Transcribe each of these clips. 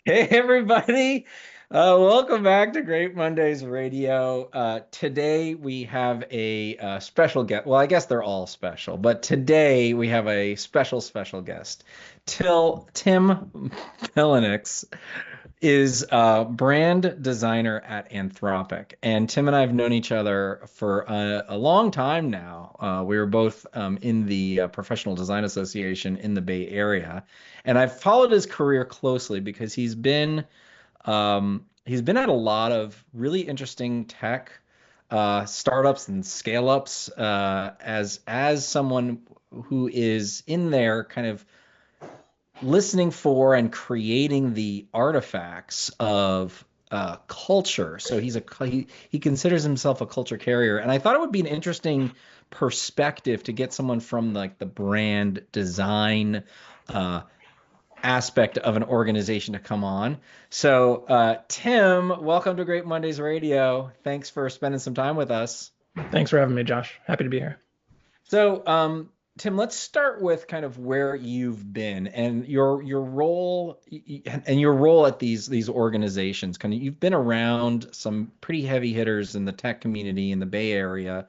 Hey everybody, welcome back to Great Mondays Radio. Today we have a special guest. Well, I guess they're all special, but today we have a special guest. Tim Belonax is a brand designer at Anthropic, and Tim and I have known each other for a long time now. We were both in the Professional Design Association in the Bay Area, and I've followed his career closely because he's been at a lot of really interesting tech startups and scale ups as someone who is in there kind of listening for and creating the artifacts of culture. So he considers himself a culture carrier, and I thought it would be an interesting perspective to get someone from like the brand design uh, aspect of an organization to come on. So, Tim, welcome to Great Mondays Radio. Thanks for spending some time with us. Thanks for having me, Josh. Happy to be here. So, Tim, let's start with kind of where you've been and your role and your role at these organizations. Kind of, you've been around some pretty heavy hitters in the tech community in the Bay Area.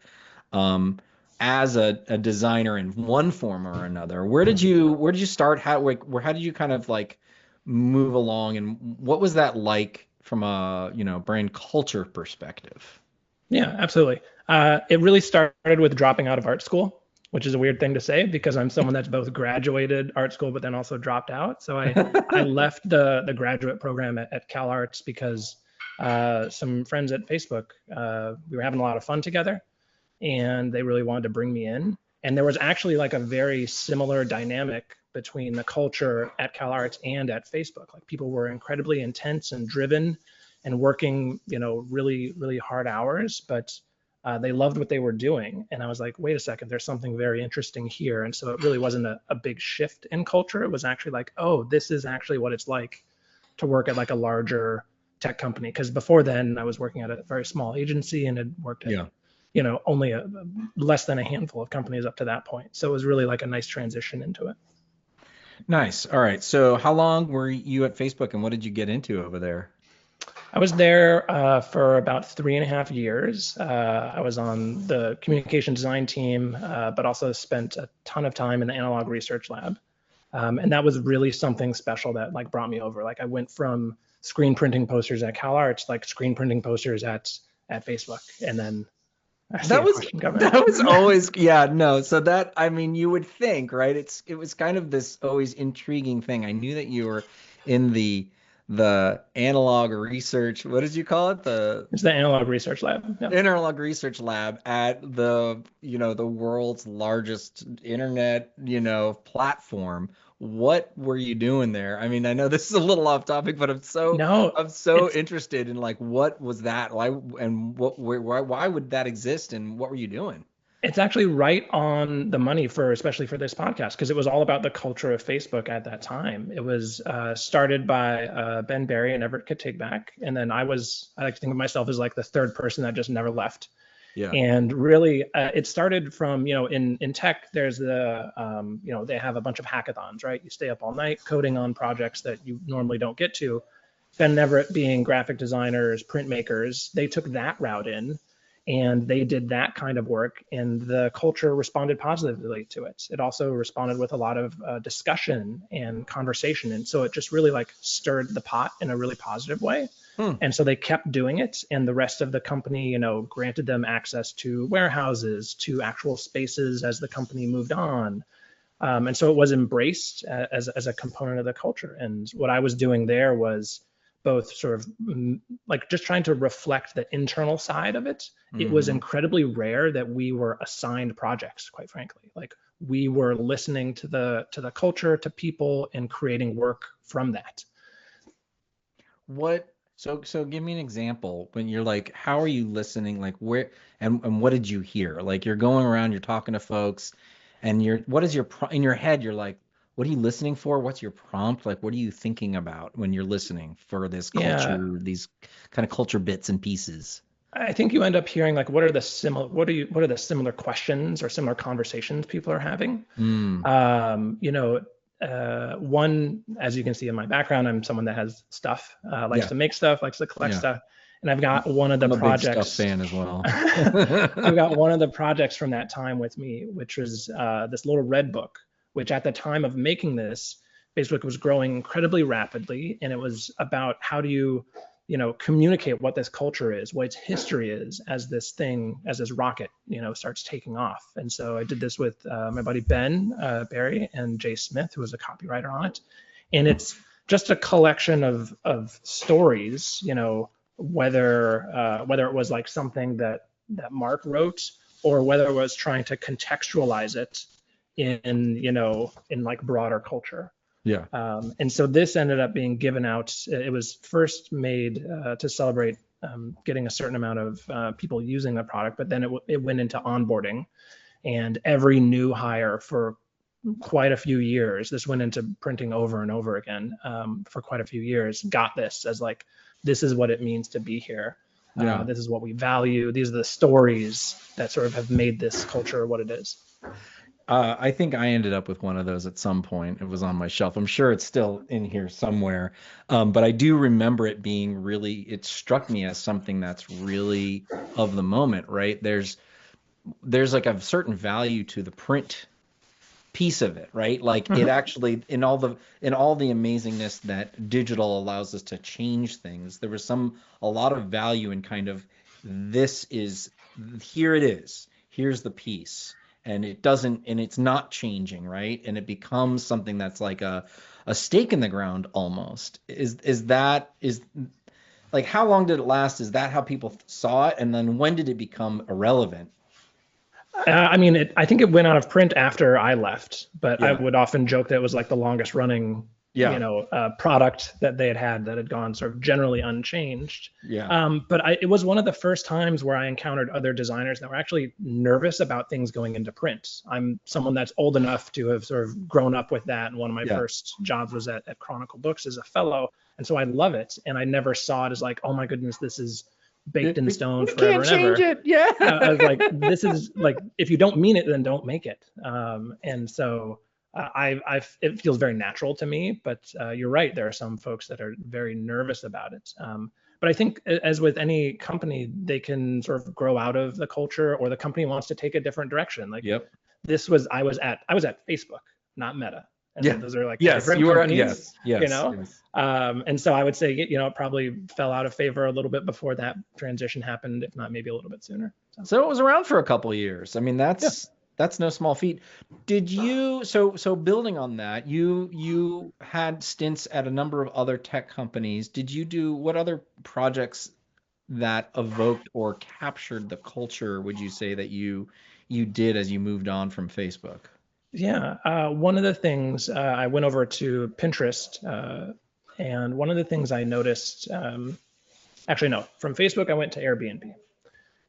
Um, as a designer in one form or another. Where did you start? How did you kind of like move along, and what was that like from a brand culture perspective? Yeah, absolutely. It really started with dropping out of art school, which is a weird thing to say because I'm someone that's both graduated art school but then also dropped out. So I left the graduate program at Cal Arts because some friends at Facebook, we were having a lot of fun together, and they really wanted to bring me in. And there was actually like a very similar dynamic between the culture at Cal Arts and at Facebook. Like people were incredibly intense and driven and working, really, really hard hours, but they loved what they were doing. And I was like, wait a second, there's something very interesting here. And so it really wasn't a big shift in culture. It was actually like, oh, this is actually what it's like to work at like a larger tech company. Because before then, I was working at a very small agency and had worked at Yeah. only less than a handful of companies up to that point. So it was really like a nice transition into it. Nice. All right. So how long were you at Facebook, and what did you get into over there? I was there for about 3.5 years. I was on the communication design team, but also spent a ton of time in the analog research lab. And that was really something special that like brought me over. Like I went from screen printing posters at Cal Arts, like screen printing posters at Facebook, and then I see That a was question coming. that was always, yeah, no. So that, I mean, you would think, right? It was kind of this always intriguing thing. I knew that you were in the analog research, what did you call it? The It's the analog research lab. Yeah. analog research lab at the world's largest internet, platform. What were you doing there? I mean, I know this is a little off topic, but I'm so No, I'm so it's interested in like what was that? Why would that exist, and what were you doing? It's actually right on the money for, especially for this podcast, because it was all about the culture of Facebook at that time. It was started by Ben Berry and Everett Katigback, and then I like to think of myself as like the third person that just never left. Yeah. And really, it started from, in tech, there's they have a bunch of hackathons, right? You stay up all night coding on projects that you normally don't get to. Ben and Everett being graphic designers, printmakers, they took that route in, and they did that kind of work, and the culture responded positively to it. It also responded with a lot of discussion and conversation, and so it just really like stirred the pot in a really positive way. Hmm. And so they kept doing it, and the rest of the company, granted them access to warehouses, to actual spaces as the company moved on. And so it was embraced as a component of the culture. And what I was doing there was both sort of like just trying to reflect the internal side of it. It was Hmm. incredibly rare that we were assigned projects, quite frankly. Like we were listening to the culture, to people, and creating work from that. So give me an example when you're like, how are you listening? Like where and what did you hear? Like you're going around, you're talking to folks, and what is in your head, you're like, what are you listening for? What's your prompt? Like what are you thinking about when you're listening for this Yeah, culture, these kind of culture bits and pieces? I think you end up hearing like what are the similar questions or similar conversations people are having. Mm. Um, you know, one, as you can see in my background, I'm someone that has stuff, likes Yeah. to make stuff, likes to collect Yeah. stuff. And I've got one of the I'm a big stuff projects. fan as well. I've got one of the projects from that time with me, which was this little red book, which at the time of making this, Facebook was growing incredibly rapidly. And it was about how do you, communicate what this culture is, what its history is as this thing, as this rocket, starts taking off. And so I did this with my buddy Ben Barry and Jay Smith, who was a copywriter on it. And it's just a collection of stories, whether it was like something that Mark wrote, or whether it was trying to contextualize it in like broader culture. Yeah. And so this ended up being given out. It was first made to celebrate getting a certain amount of people using the product, but then it went into onboarding, and every new hire for quite a few years, this went into printing over and over again for quite a few years, got this as like, this is what it means to be here. Yeah. This is what we value. These are the stories that sort of have made this culture what it is. I think I ended up with one of those at some point. It was on my shelf. I'm sure it's still in here somewhere. But I do remember it being it struck me as something that's really of the moment, right? There's like a certain value to the print piece of it, right? Like it actually, in all the amazingness that digital allows us to change things, there was a lot of value in kind of, here it is, here's the piece. And it's not changing, right? And it becomes something that's like a stake in the ground almost. Is like, how long did it last? Is that how people saw it? And then when did it become irrelevant? I think it went out of print after I left, but Yeah. I would often joke that it was like the longest running product that they had that had gone sort of generally unchanged. Yeah. But it was one of the first times where I encountered other designers that were actually nervous about things going into print. I'm someone that's old enough to have sort of grown up with that. And one of my first jobs was at Chronicle Books as a fellow. And so I love it. And I never saw it as like, oh my goodness, this is baked in stone forever and ever. Can't change it. Yeah. I was like, this is like, if you don't mean it, then don't make it. And so it feels very natural to me, but you're right. There are some folks that are very nervous about it. But I think, as with any company, they can sort of grow out of the culture, or the company wants to take a different direction. Like, I was at Facebook, not Meta. And so those are like different companies. Yes. And so I would say, it probably fell out of favor a little bit before that transition happened, if not maybe a little bit sooner. So it was around for a couple of years. I mean, that's no small feat. Did you, so building on that, you had stints at a number of other tech companies. Did you do, what other projects that evoked or captured the culture would you say that you did as you moved on from Facebook? Yeah, one of the things, I went over to Pinterest, and one of the things I noticed, from Facebook I went to Airbnb.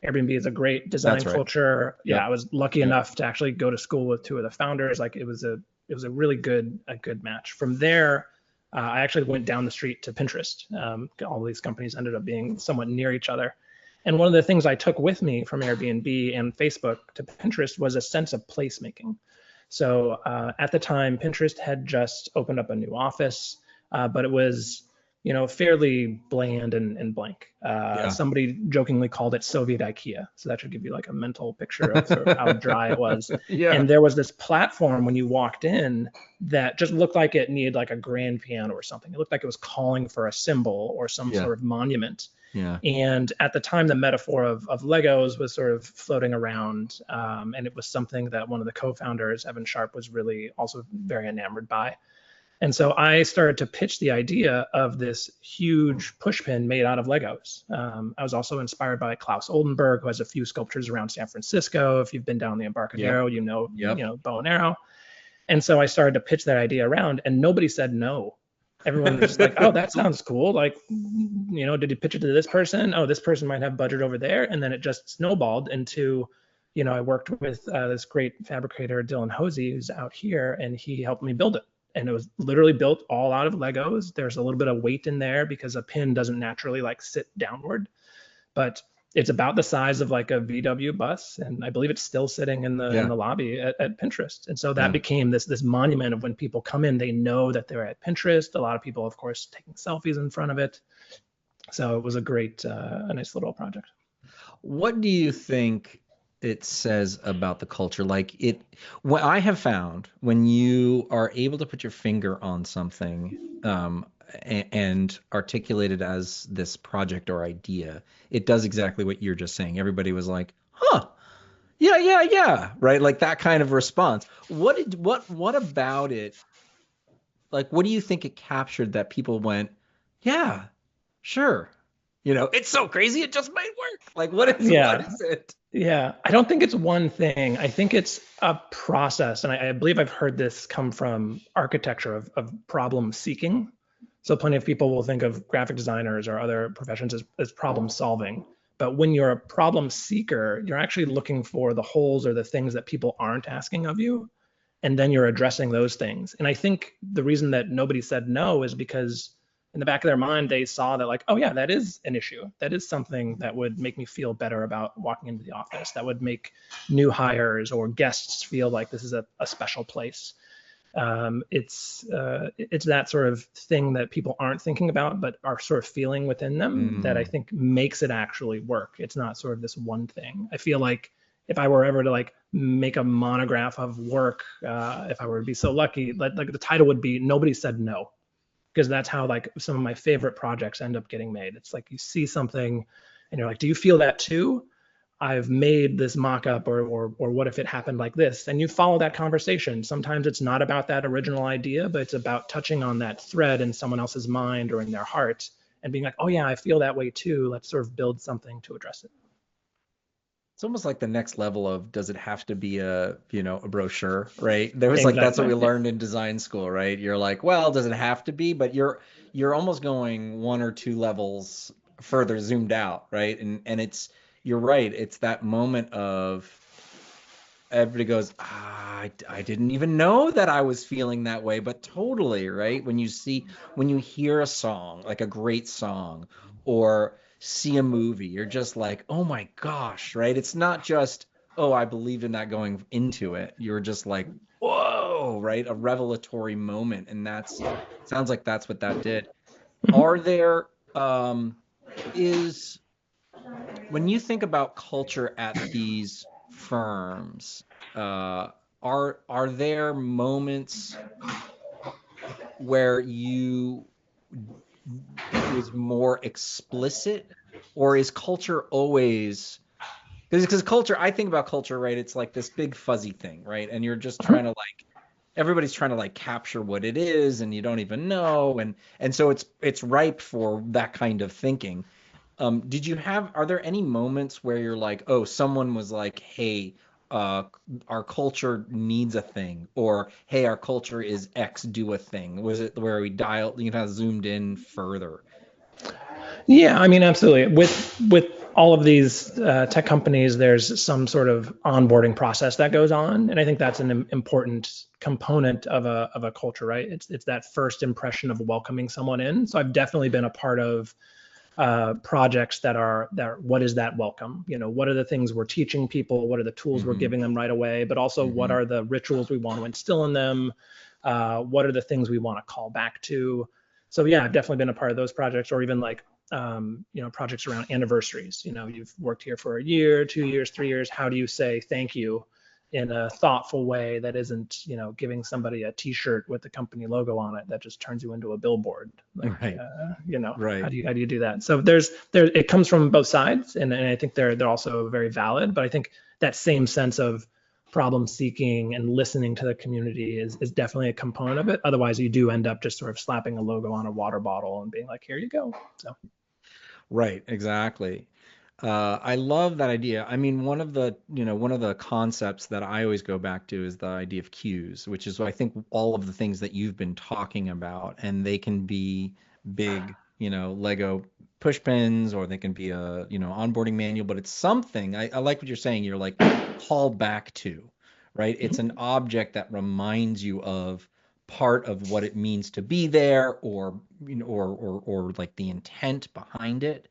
Airbnb is a great design culture. Yep. Yeah, I was lucky enough to actually go to school with two of the founders. Like, it was a really good match. From there, I actually went down the street to Pinterest. All these companies ended up being somewhat near each other. And one of the things I took with me from Airbnb and Facebook to Pinterest was a sense of placemaking. So at the time, Pinterest had just opened up a new office, but it was, fairly bland and blank. Somebody jokingly called it Soviet IKEA. So that should give you like a mental picture of sort of how dry it was. And there was this platform when you walked in that just looked like it needed like a grand piano or something. It looked like it was calling for a symbol or some sort of monument. Yeah. And at the time, the metaphor of Legos was sort of floating around. And it was something that one of the co-founders, Evan Sharp, was really also very enamored by. And so I started to pitch the idea of this huge pushpin made out of Legos. I was also inspired by Klaus Oldenburg, who has a few sculptures around San Francisco. If you've been down the Embarcadero, you know, bow and arrow. And so I started to pitch that idea around, and nobody said no. Everyone was just like, oh, that sounds cool. Like, did you pitch it to this person? Oh, this person might have budget over there. And then it just snowballed into, I worked with this great fabricator, Dylan Hosey, who's out here, and he helped me build it. And it was literally built all out of Legos. There's a little bit of weight in there because a pin doesn't naturally like sit downward. But It's about the size of like a VW bus, and I believe it's still sitting in Yeah. the lobby at Pinterest. And so that Yeah. became this monument of when people come in, they know that they're at Pinterest. A lot of people, of course, taking selfies in front of it. So it was a nice little project. What do you think it says about the culture? What I have found when you are able to put your finger on something, and articulate it as this project or idea, it does exactly what you're just saying. Everybody was like, huh, yeah, yeah, yeah, right? Like that kind of response. What about it? Like, what do you think it captured that people went, yeah, sure. It's so crazy, it just might work. Like, what Yeah. is it? Yeah, I don't think it's one thing. I think it's a process. And I believe I've heard this come from architecture of problem seeking. So plenty of people will think of graphic designers or other professions as problem solving. But when you're a problem seeker, you're actually looking for the holes or the things that people aren't asking of you. And then you're addressing those things. And I think the reason that nobody said no is because in the back of their mind, they saw that, like, oh, yeah, that is an issue. That is something that would make me feel better about walking into the office. That would make new hires or guests feel like this is a special place. It's that sort of thing that people aren't thinking about, but are sort of feeling within them that I Mm, think makes it actually work. It's not sort of this one thing. I feel like if I were ever to like make a monograph of work, if I were to be so lucky, like the title would be "Nobody Said No," because that's how like some of my favorite projects end up getting made. It's like you see something and you're like, do you feel that too? I've made this mock-up, or what if it happened like this? And you follow that conversation. Sometimes it's not about that original idea, but it's about touching on that thread in someone else's mind or in their heart and being like, oh yeah, I feel that way too. Let's sort of build something to address it. it's almost like the next level of, does it have to be a brochure, right? There was like, that's what Exactly. we Yeah. learned in design school, right? You're like, well, does it have to be? But you're almost going one or two levels further zoomed out, right? And you're right. It's that moment of everybody goes, I didn't even know that I was feeling that way, but totally, right? When you hear a song, like a great song, or see a movie, you're just like, oh my gosh, right? It's not just, oh, I believed in that going into it. You're just like, whoa, right? A revelatory moment. And sounds like that's what that did. Are Mhm. there, is when you think about culture at these firms, uh, are there moments where it was more explicit, or is culture always, because culture, I think about culture, right? It's like this big fuzzy thing, right? And you're just trying to like, everybody's trying to like capture what it is, and you don't even know, and so it's ripe for that kind of thinking. Are there any moments where you're like, oh, someone was like, hey, uh, our culture needs a thing, or hey, our culture is X, do a thing? Was it where we zoomed in further? Yeah, I mean, absolutely. With all of these tech companies, there's some sort of onboarding process that goes on, and I think that's an important component of a culture, right? It's that first impression of welcoming someone in. So I've definitely been a part of projects that what is that welcome? What are the things we're teaching people? What are the tools we're Hmm. giving them right away? But also, what Hmm. are the rituals we want to instill in them? What are the things we want to call back to? So yeah, I've definitely been a part of those projects, or even like projects around anniversaries. You've worked here for a year, 2 years, 3 years. How do you say thank you in a thoughtful way that isn't, giving somebody a T-shirt with the company logo on it that just turns you into a billboard? Like, Right, how right. do you do that? So it comes from both sides, and I think they're also very valid. But I think that same sense of problem seeking and listening to the community is definitely a component of it. Otherwise, you do end up just sort of slapping a logo on a water bottle and being like, here you go. So Right, exactly. I love that idea. I mean, one of the concepts that I always go back to is the idea of cues, which is, I think, all of the things that you've been talking about, and they can be big, Lego push pins, or they can be a, onboarding manual, but it's something. I like what you're saying. You're like, call back to, right? It's an object that reminds you of part of what it means to be there, or, or like the intent behind it.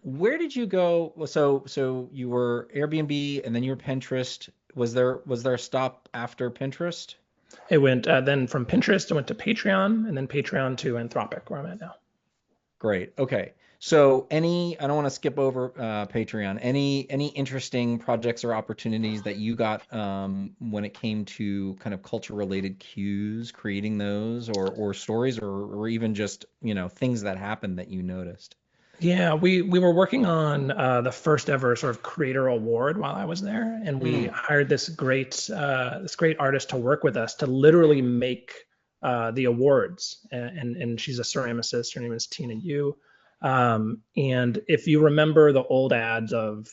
Where did you go? Well, so you were Airbnb and then you were Pinterest. Was there a stop after Pinterest? It went then from Pinterest, it went to Patreon, and then Patreon to Anthropic, where I'm at now. Great. Okay. So I don't want to skip over Patreon. Any interesting projects or opportunities that you got when it came to kind of culture related cues, creating those or stories or even just, things that happened that you noticed? Yeah, we were working on the first ever sort of creator award while I was there, and we Mm, hired this great artist to work with us to literally make the awards. And she's a ceramicist. Her name is Tina Yu. And if you remember the old ads of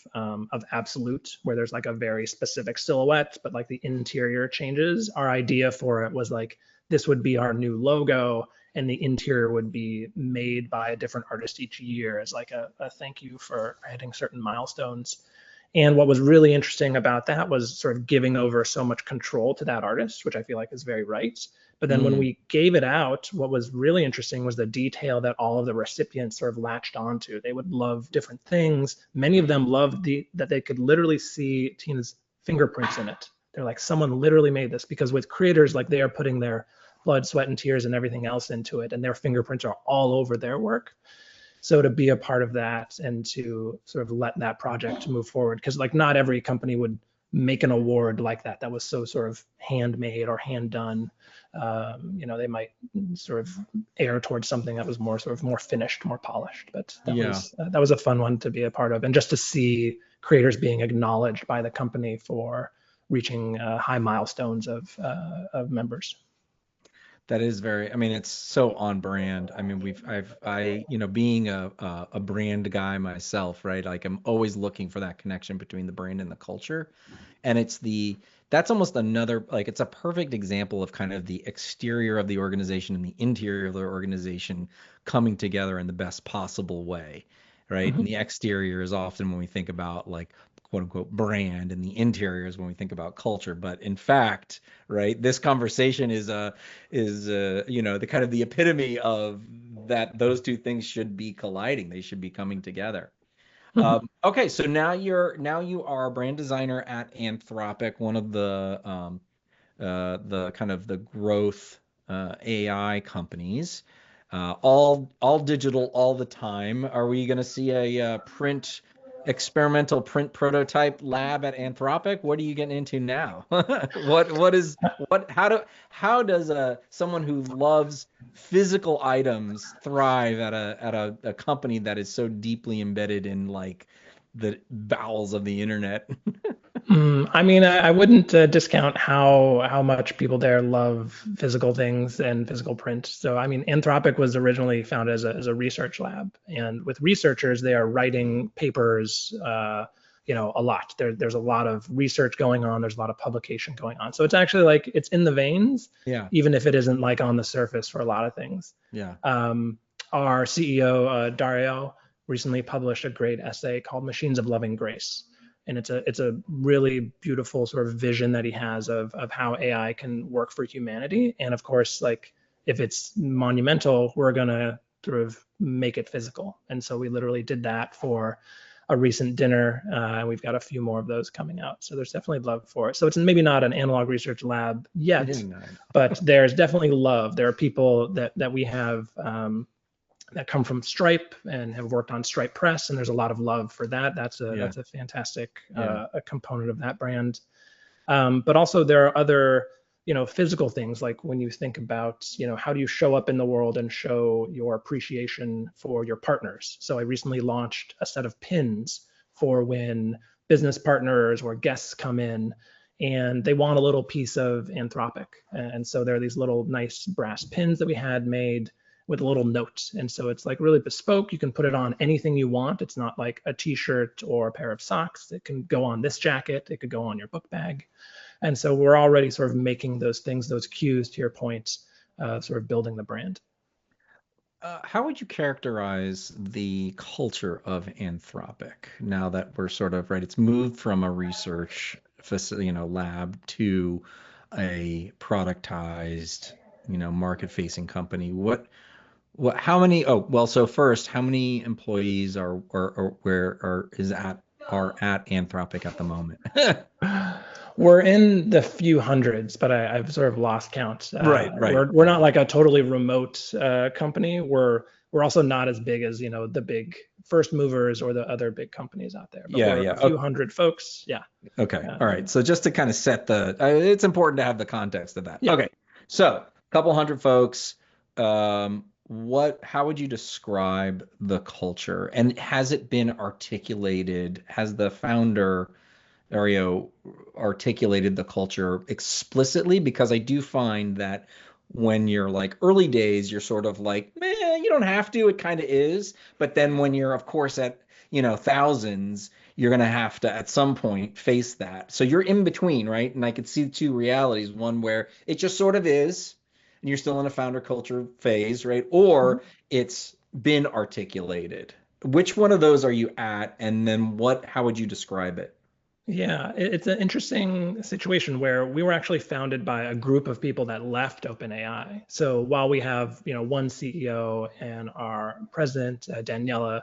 Absolute, where there's like a very specific silhouette, but like the interior changes, our idea for it was like this would be our new logo, and the interior would be made by a different artist each year as like a thank you for hitting certain milestones. And what was really interesting about that was sort of giving over so much control to that artist, which I feel like is very right. But then when mm, we gave it out, what was really interesting was the detail that all of the recipients sort of latched onto. They would love different things. Many of them loved that they could literally see Tina's fingerprints in it. They're like, someone literally made this, because with creators, like they are putting their blood, sweat, and tears and everything else into it, and their fingerprints are all over their work. So to be a part of that and to sort of let that project move forward, because like not every company would make an award like that was so sort of handmade or hand done. They might sort of err towards something that was more sort of more finished, more polished. But yeah. that was a fun one to be a part of, and just to see creators being acknowledged by the company for reaching high milestones of members. That is very, I mean, it's so on brand. I mean, being a brand guy myself, right? Like I'm always looking for that connection between the brand and the culture. And that's almost another, like, it's a perfect example of kind of the exterior of the organization and the interior of the organization coming together in the best possible way, right? And Mhm. the exterior is often when we think about like quote unquote brand, and the interior is when we think about culture. But in fact, right, this conversation is the kind of the epitome of that. Those two things should be colliding. They should be coming together. Mhm. Okay, so now you are a brand designer at Anthropic, one of the kind of the growth AI companies. All digital all the time. Are we going to see a experimental print prototype lab at Anthropic? What are you getting into now? What is what how does someone who loves physical items thrive at a company that is so deeply embedded in like the bowels of the internet? I mean, I wouldn't discount how much people there love physical things and physical print. So, I mean, Anthropic was originally founded as a research lab, and with researchers, they are writing papers, a lot. There's a lot of research going on. There's a lot of publication going on. So it's actually like it's in the veins, Yeah, even if it isn't like on the surface for a lot of things. yeah. Um, our CEO, Dario, recently published a great essay called "Machines of Loving Grace." And it's a really beautiful sort of vision that he has of how AI can work for humanity. And of course, like if it's monumental, we're gonna sort of make it physical. And so we literally did that for a recent dinner. We've got a few more of those coming out. So there's definitely love for it. So it's maybe not an analog research lab yet, No. but there's definitely love. There are people that we have that come from Stripe and have worked on Stripe Press, and there's a lot of love for that. Yeah, That's a fantastic yeah. a component of that brand. But also there are other physical things, like when you think about how do you show up in the world and show your appreciation for your partners. So I recently launched a set of pins for when business partners or guests come in and they want a little piece of Anthropic. And so there are these little nice brass pins that we had made with a little note. And so it's like really bespoke. You can put it on anything you want. It's not like a t-shirt or a pair of socks. It can go on this jacket. It could go on your book bag. And so we're already sort of making those things, those cues to your point, sort of building the brand. How would you characterize the culture of Anthropic now that we're sort of right? It's moved from a research facility, lab to a productized, market-facing company. How many? Oh, well, so first, how many employees or where are at Anthropic at the moment? We're in the few hundreds, but I've sort of lost count. Right, right. We're not like a totally remote company. We're also not as big as the big first movers or the other big companies out there. But Yeah, we're yeah. a few hundred folks. Yeah. Okay. All right. Um, So just to kind of set it's important to have the context of that. yeah. Okay. So couple hundred folks. How would you describe the culture? And has it been articulated? Has the founder, Ario, articulated the culture explicitly? Because I do find that when you're like early days, you're sort of like, man, you don't have to. It kind of is. But then when you're, of course, at thousands, you're gonna have to at some point face that. So you're in between, right? And I could see two realities: one where it just sort of is, and you're still in a founder culture phase, right? Or it's been articulated. Which one of those are you at? And then how would you describe it? Yeah, it's an interesting situation where we were actually founded by a group of people that left OpenAI. So while we have, one CEO and our president, Daniela,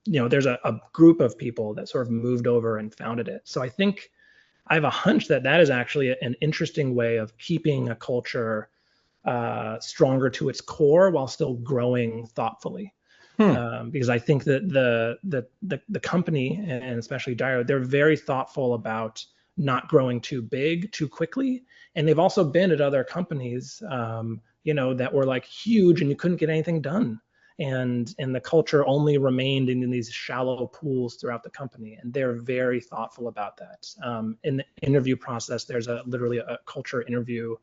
there's a group of people that sort of moved over and founded it. So I think I have a hunch that that is actually an interesting way of keeping a culture stronger to its core while still growing thoughtfully. Hmm. Because I think that the company and especially Dio, they're very thoughtful about not growing too big too quickly, and they've also been at other companies, that were like huge and you couldn't get anything done, and the culture only remained in these shallow pools throughout the company, and they're very thoughtful about that. In the interview process, there's literally a culture interview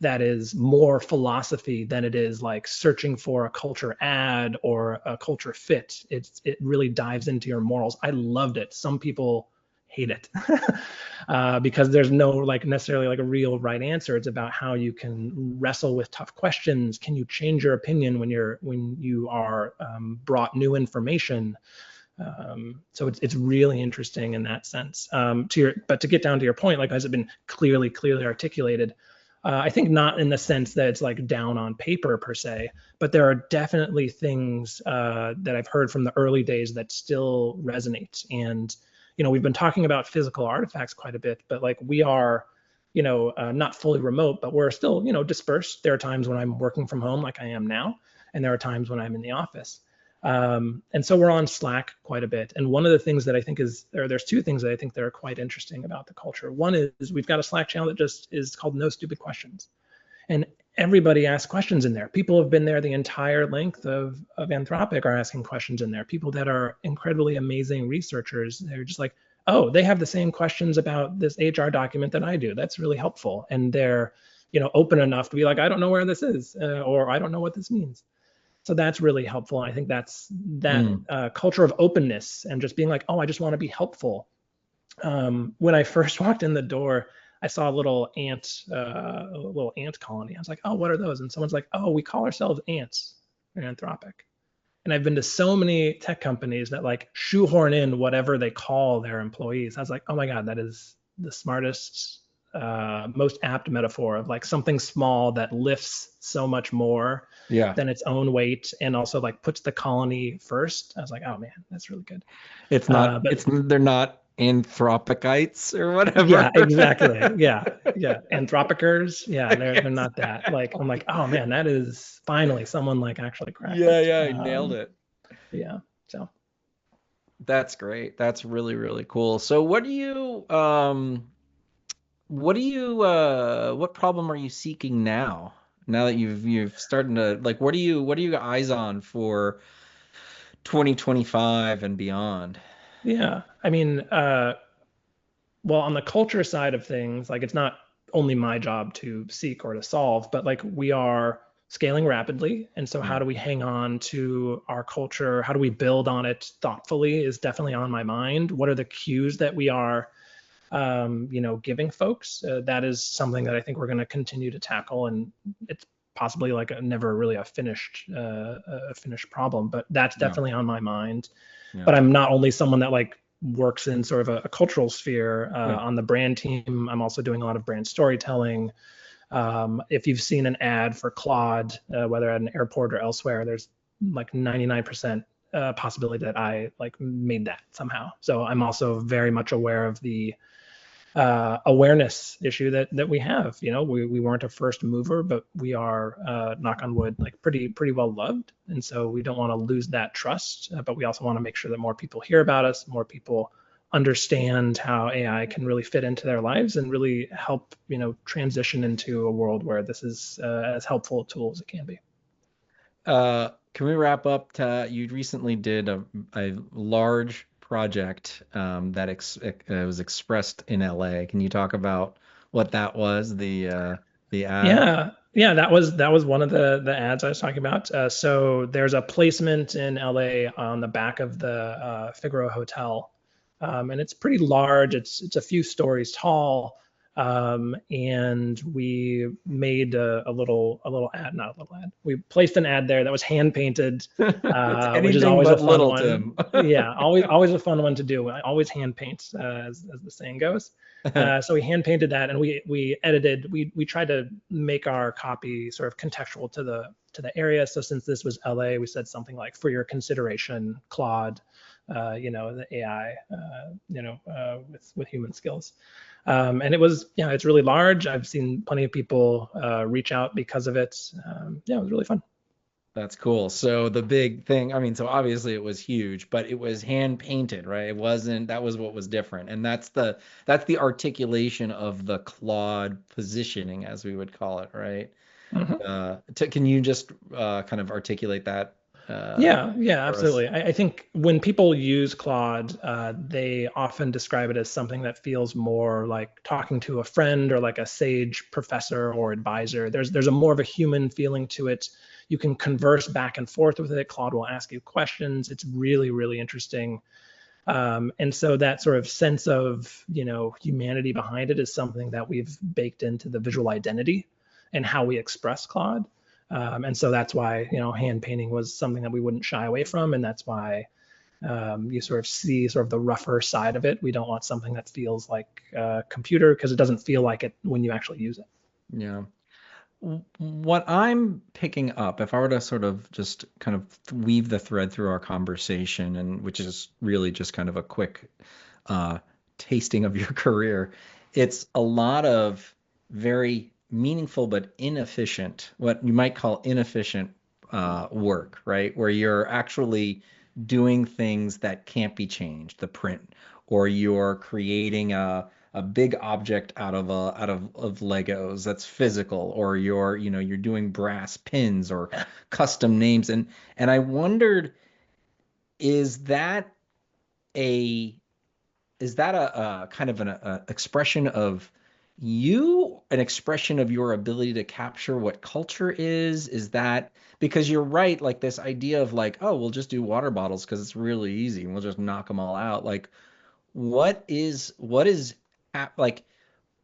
that is more philosophy than it is like searching for a culture ad or a culture fit. It really dives into your morals. I loved it. Some people hate it because there's no like necessarily like a real right answer. It's about how you can wrestle with tough questions. Can you change your opinion when you are brought new information? So it's really interesting in that sense. But to get down to your point, like has it been clearly articulated? I think not in the sense that it's like down on paper per se, but there are definitely things that I've heard from the early days that still resonate. And, we've been talking about physical artifacts quite a bit, but like we are, not fully remote, but we're still, dispersed. There are times when I'm working from home like I am now, and there are times when I'm in the office. And so we're on Slack quite a bit. And one of the things that I think there's two things that I think that are quite interesting about the culture. One is we've got a Slack channel that just is called No Stupid Questions. And everybody asks questions in there. People have been there the entire length of Anthropic are asking questions in there. People that are incredibly amazing researchers, they're just like, oh, they have the same questions about this HR document that I do. That's really helpful. And they're, open enough to be like, I don't know where this is, or I don't know what this means. So that's really helpful. And I think that's that culture of openness and just being like, oh, I just want to be helpful. When I first walked in the door, I saw a little ant colony. I was like, oh, what are those? And someone's like, oh, we call ourselves ants in Anthropic. And I've been to so many tech companies that like shoehorn in whatever they call their employees. I was like, oh my God, that is the smartest, most apt metaphor of like something small that lifts so much more than its own weight and also like puts the colony first. I was like, oh man, that's really good. They're not anthropicites or whatever. Yeah, exactly. Yeah. Anthropicers. Yeah, they're not that. Like I'm like, oh man, that is finally someone like actually cracked it. Yeah, nailed it. Yeah. So that's great. That's really, really cool. So what problem are you seeking now? Now that you've started to like, what are you eyes on for 2025 and beyond? Yeah, I mean, well, on the culture side of things, like it's not only my job to seek or to solve, but like we are scaling rapidly. And so how do we hang on to our culture? How do we build on it thoughtfully is definitely on my mind. What are the cues that we are, giving folks? That is something that I think we're going to continue to tackle. And it's possibly like never really a finished problem, but that's definitely on my mind. But I'm not only someone that like works in sort of a cultural sphere on the brand team. I'm also doing a lot of brand storytelling. If you've seen an ad for Claude, whether at an airport or elsewhere, there's like 99% possibility that I like made that somehow. So I'm also very much aware of the awareness issue that we have. You know, we weren't a first mover, but we are, knock on wood, like pretty well loved, and so we don't want to lose that trust. But we also want to make sure that more people hear about us, more people understand how AI can really fit into their lives and really help, you know, transition into a world where this is as helpful a tool as it can be. Can we wrap up you recently did a large project that was expressed in LA. Can you talk about what that was, the ad? Yeah, that was one of the ads I was talking about. So there's a placement in LA on the back of the Figueroa Hotel, and it's pretty large. It's a few stories tall, and we made a little ad, not a little ad. We placed an ad there that was hand painted, It's which is anything always a but fun little, one. Tim. Yeah, always a fun one to do. I always hand paint, as the saying goes. So we hand painted that, and we edited. We tried to make our copy sort of contextual to the area. So since this was LA, we said something like, "For your consideration, Claude," you know, the AI, you know, with human skills. And it was, yeah, it's really large. I've seen plenty of people reach out because of it. Yeah, it was really fun. That's cool. So the big thing, I mean, so obviously it was huge, but it was hand painted, right? It wasn't, that was what was different. And that's the articulation of the Claude positioning, as we would call it, right? Mhm. Can you just kind of articulate that Yeah, for us? absolutely. I think when people use Claude, they often describe it as something that feels more like talking to a friend or like a sage professor or advisor. There's a more of a human feeling to it. You can converse back and forth with it. Claude will ask you questions. It's really interesting. And so that sort of sense of, you know, humanity behind it is something that we've baked into the visual identity and how we express Claude. And so that's why, you know, hand painting was something that we wouldn't shy away from. And that's why you sort of see sort of the rougher side of it. We don't want something that feels like a computer because it doesn't feel like it when you actually use it. Yeah. What I'm picking up, if I were to sort of just kind of weave the thread through our conversation, and which is really just kind of a quick uh, tasting of your career, it's a lot of very meaningful but inefficient, what you might call inefficient work, right? Where you're actually doing things that can't be changed, the print, or you're creating a big object out of Legos that's physical, or you're doing brass pins or custom names, and I wondered, is that a a kind of an expression of an expression of your ability to capture what culture is? Is that because you're right, like this idea of like, oh, we'll just do water bottles because it's really easy and we'll just knock them all out. Like, what is like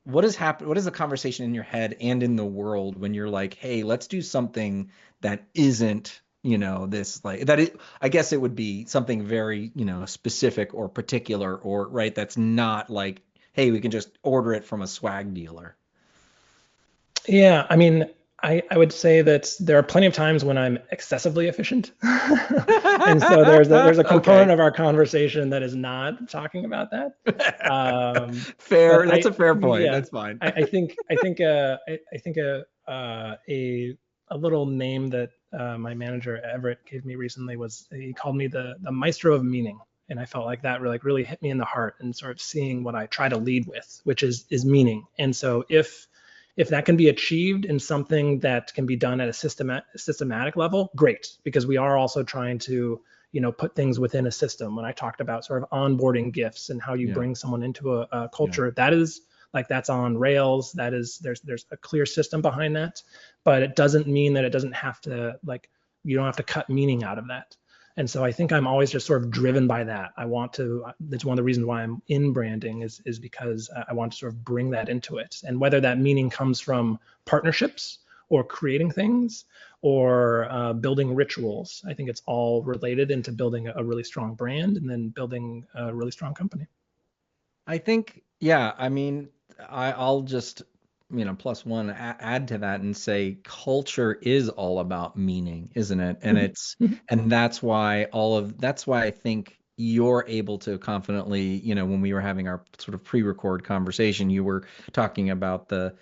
what is happen what is the conversation in your head and in the world when you're like, hey, let's do something that isn't, this, like that it I guess it would be something very, specific or particular, or right, that's not like, hey, we can just order it from a swag dealer. Yeah, I mean, I would say that there are plenty of times when I'm excessively efficient. And so there's a component Okay. of our conversation that is not talking about that. Fair. But That's a fair point. yeah, That's fine. I think a little name that my manager Everett gave me recently was, he called me the maestro of meaning, and I felt like that really hit me in the heart, and sort of seeing what I try to lead with, which is meaning. And so if that can be achieved in something that can be done at a systematic level, great, because we are also trying to, you know, put things within a system. When I talked about sort of onboarding gifts and how you Yeah. bring someone into a Yeah. culture, that is like, that's on rails. That is, there's a clear system behind that, but it doesn't mean that it doesn't have to, like, you don't have to cut meaning out of that. And so I think I'm always just sort of driven by that. I want to, that's one of the reasons why I'm in branding, is because I want to sort of bring that into it. And whether that meaning comes from partnerships or creating things or building rituals, I think it's all related into building a really strong brand and then building a really strong company. I think, yeah, I mean, I'll just plus one add to that and say culture is all about meaning, isn't it? And that's why I think you're able to confidently, when we were having our sort of pre-record conversation, you were talking about the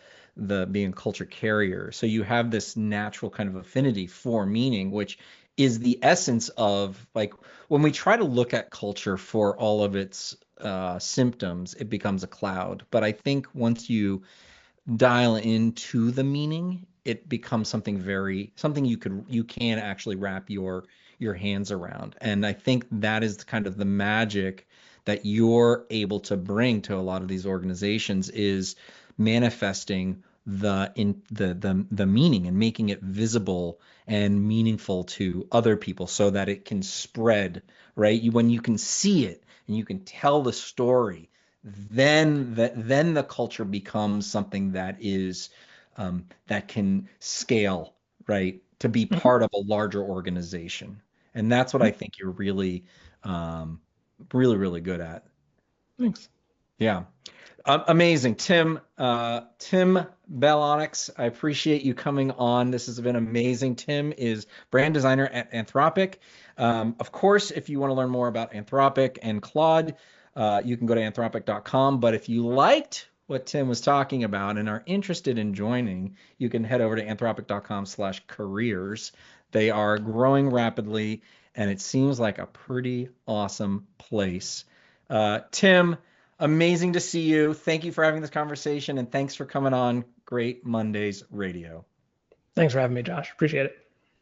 being a culture carrier. So you have this natural kind of affinity for meaning, which is the essence of, like, when we try to look at culture for all of its symptoms, it becomes a cloud. But I think once you dial into the meaning, it becomes something you can actually wrap your hands around. And I think that is kind of the magic that you're able to bring to a lot of these organizations, is manifesting the meaning and making it visible and meaningful to other people so that it can spread, right? When you can see it and you can tell the story, then the culture becomes something that can scale, right? To be Mhm. part of a larger organization. And that's what I think you're um, really good at. Thanks. Yeah. Amazing. Tim Belonax, I appreciate you coming on. This has been amazing. Tim is brand designer at Anthropic. Of course, if you want to learn more about Anthropic and Claude, you can go to anthropic.com. But if you liked what Tim was talking about and are interested in joining, you can head over to anthropic.com/careers. They are growing rapidly, and it seems like a pretty awesome place. Tim, amazing to see you. Thank you for having this conversation, and thanks for coming on Great Mondays Radio. Thanks for having me, Josh. Appreciate it.